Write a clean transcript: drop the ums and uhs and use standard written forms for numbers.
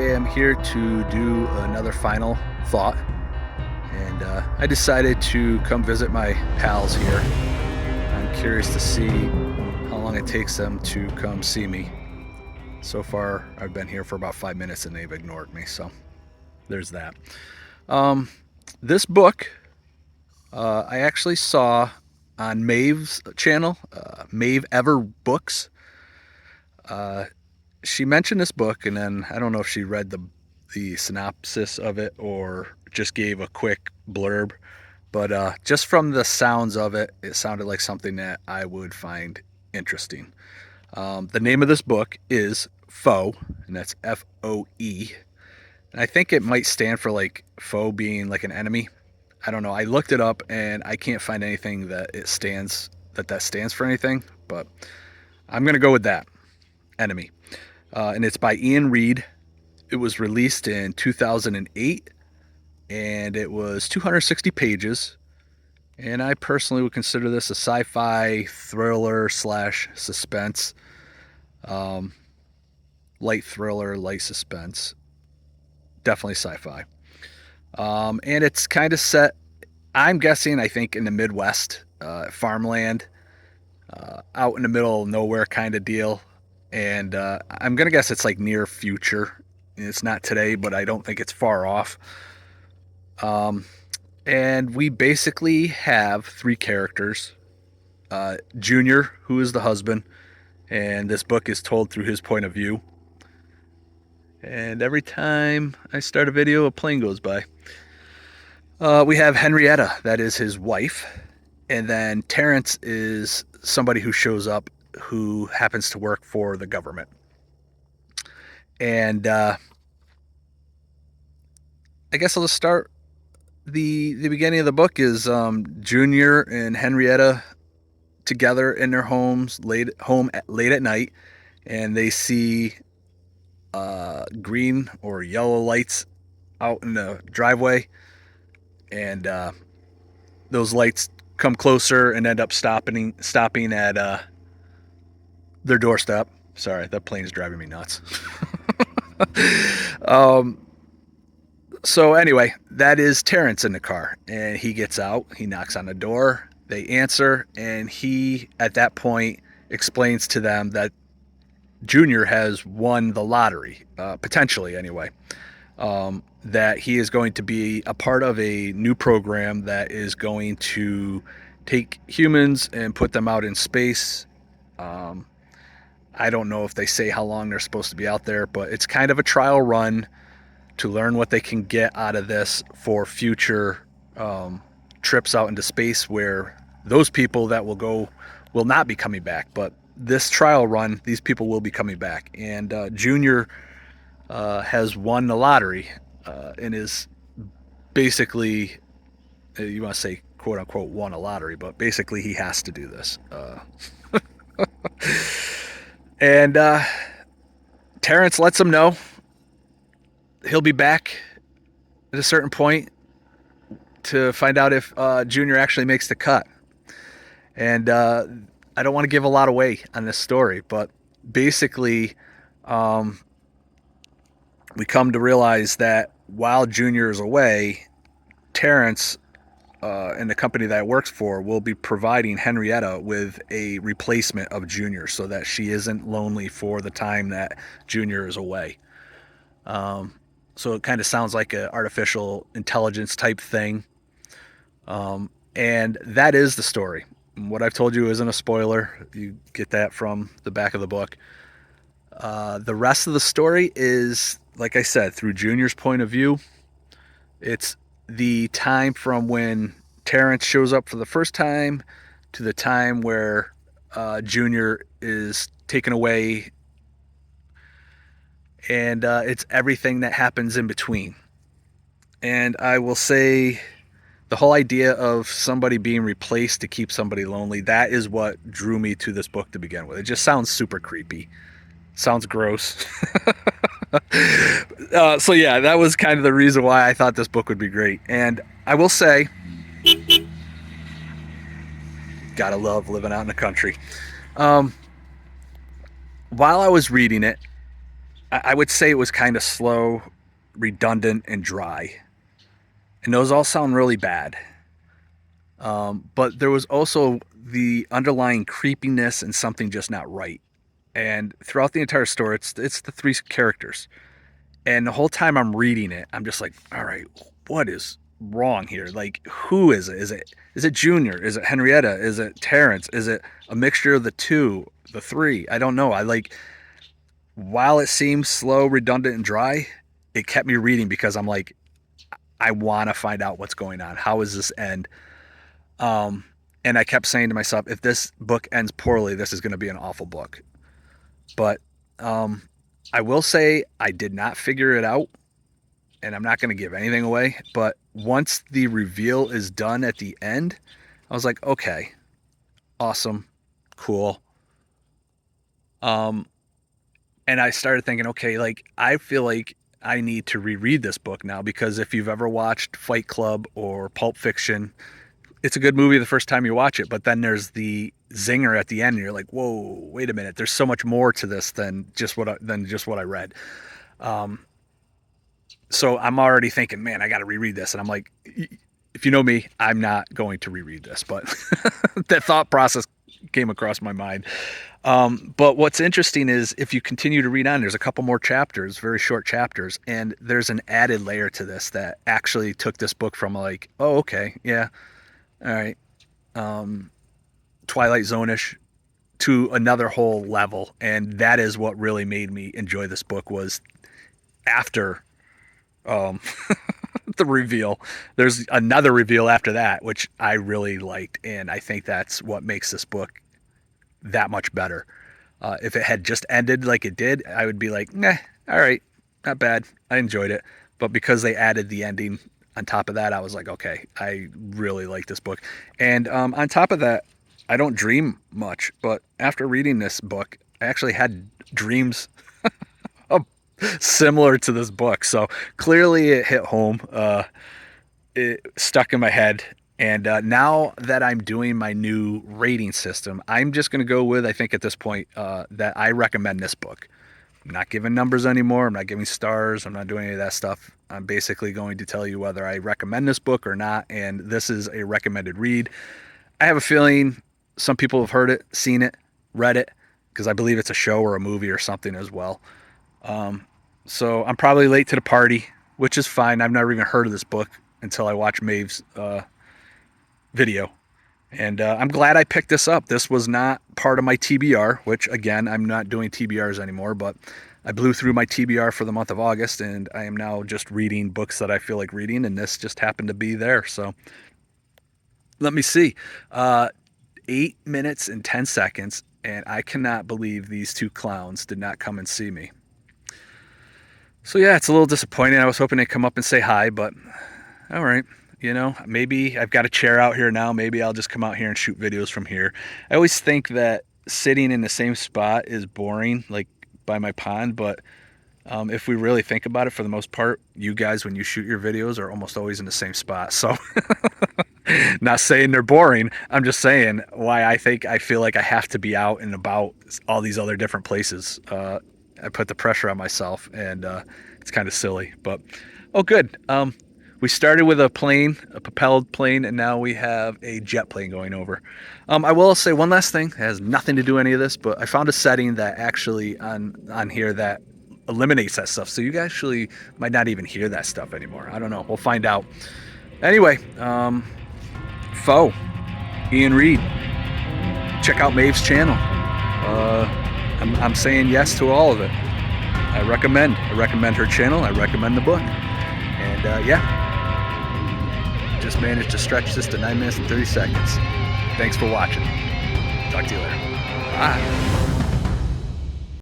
am here to do another final thought, and I decided to come visit my pals here. I'm curious to see how long it takes them to come see me. So far, I've been here for about 5 minutes and they've ignored me, so there's that. Um, this book I actually saw on Maeve's channel, Maeve Ever Books. Uh, she mentioned this book, and then I don't know if she read the synopsis of it or just gave a quick blurb, but just from the sounds of it, it sounded like something that I would find interesting. The name of this book is Foe, and that's Foe. And I think it might stand for like foe being like an enemy. I don't know. I looked it up and I can't find anything that stands for anything, but I'm gonna go with that, enemy. And it's by Iain Reid. It was released in 2008, and it was 260 pages. And I personally would consider this a sci-fi thriller slash suspense, um, light thriller, light suspense. Definitely sci-fi. And it's kind of set, I'm guessing, I think in the Midwest, farmland, out in the middle of nowhere kind of deal. And I'm gonna guess it's like near future. It's not today, but I don't think it's far off. Um, and we basically have three characters. Junior, who is the husband, and this book is told through his point of view. And every time I start a video, a plane goes by. We have Henrietta, that is his wife. And then Terrence is somebody who shows up who happens to work for the government. And I guess I'll just start. The beginning of the book is Junior and Henrietta together in their late at night, and they see green or yellow lights out in the driveway, and those lights come closer and end up stopping at their doorstep. Sorry, that plane is driving me nuts. um, so anyway, that is Terrence in the car, and he gets out. He knocks on the door. They answer, and he, at that point, explains to them that Junior has won the lottery, potentially anyway. That he is going to be a part of a new program that is going to take humans and put them out in space. I don't know if they say how long they're supposed to be out there, but it's kind of a trial run to learn what they can get out of this for future trips out into space, where those people that will go will not be coming back. But this trial run, these people will be coming back. And Junior has won the lottery and is basically, you want to say quote unquote won a lottery, but basically he has to do this. And Terrence lets him know he'll be back at a certain point to find out if Junior actually makes the cut. And I don't want to give a lot away on this story, but basically we come to realize that while Junior is away, Terrence and the company that it works for will be providing Henrietta with a replacement of Junior so that she isn't lonely for the time that Junior is away. So it kind of sounds like an artificial intelligence type thing. And that is the story. What I've told you isn't a spoiler. You get that from the back of the book. The rest of the story is, like I said, through Junior's point of view. It's the time from when Terrence shows up for the first time to the time where Junior is taken away, and it's everything that happens in between. And I will say the whole idea of somebody being replaced to keep somebody lonely, that is what drew me to this book to begin with. It just sounds super creepy. Sounds gross. So yeah, that was kind of the reason why I thought this book would be great. And I will say, gotta love living out in the country. While I was reading it, I would say it was kind of slow, redundant, and dry. And those all sound really bad. But there was also the underlying creepiness and something just not right. And throughout the entire story, it's the three characters. And the whole time I'm reading it, I'm just like, all right, what is wrong here? Like, who is it? Is it Junior? Is it Henrietta? Is it Terrence? Is it a mixture of the two, the three? I don't know. I like while it seems slow, redundant, and dry, it kept me reading because I'm like, I want to find out what's going on. How does this end? Um, and I kept saying to myself, if this book ends poorly, this is going to be an awful book. But um, I will say I did not figure it out, and I'm not going to give anything away. But once the reveal is done at the end, I was like, okay, awesome, cool. Um, and I started thinking, okay, like I feel like I need to reread this book now because if you've ever watched Fight Club or Pulp Fiction, it's a good movie the first time you watch it, but then there's the zinger at the end, and you're like, "Whoa, wait a minute! There's so much more to this than just what I read." Um, so I'm already thinking, "Man, I got to reread this," and I'm like, "If you know me, I'm not going to reread this," but that thought process came across my mind. But what's interesting is if you continue to read on, there's a couple more chapters, very short chapters, and there's an added layer to this that actually took this book from like, "Oh, okay, yeah, all right." Um, Twilight Zone-ish to another whole level, and that is what really made me enjoy this book was after um, the reveal. There's another reveal after that, which I really liked, and I think that's what makes this book that much better. If it had just ended like it did, I would be like, nah, all right, not bad. I enjoyed it. But because they added the ending on top of that, I was like, okay, I really like this book. And on top of that, I don't dream much, but after reading this book, I actually had dreams similar to this book. So clearly it hit home. It stuck in my head. And now that I'm doing my new rating system, I'm just going to go with, I think at this point, that I recommend this book. I'm not giving numbers anymore. I'm not giving stars. I'm not doing any of that stuff. I'm basically going to tell you whether I recommend this book or not. And this is a recommended read. I have a feeling some people have heard it, seen it, read it, because I believe it's a show or a movie or something as well. Um, so I'm probably late to the party, which is fine. I've never even heard of this book until I watched Maeve's video. And I'm glad I picked this up. This was not part of my TBR, which again, I'm not doing TBRs anymore, but I blew through my TBR for the month of August and I am now just reading books that I feel like reading, and this just happened to be there. So let me see. 8 minutes and 10 seconds, and I cannot believe these two clowns did not come and see me. So yeah, it's a little disappointing. I was hoping they'd come up and say hi, but all right. You know, maybe I've got a chair out here now. Maybe I'll just come out here and shoot videos from here. I always think that sitting in the same spot is boring, like by my pond, but if we really think about it, for the most part, you guys, when you shoot your videos, are almost always in the same spot. So, not saying they're boring. I'm just saying why I feel like I have to be out and about all these other different places. I put the pressure on myself, and it's kind of silly. But oh, good. We started with a plane, a propelled plane, and now we have a jet plane going over. I will say one last thing. It has nothing to do with any of this, but I found a setting that actually on here that eliminates that stuff. So you actually might not even hear that stuff anymore. I don't know. We'll find out. Anyway, Foe, Iain Reid. Check out Maeve's channel. I'm saying yes to all of it. I recommend her channel. I recommend the book. And yeah, just managed to stretch this to 9 minutes and 30 seconds. Thanks for watching. Talk to you later. Bye.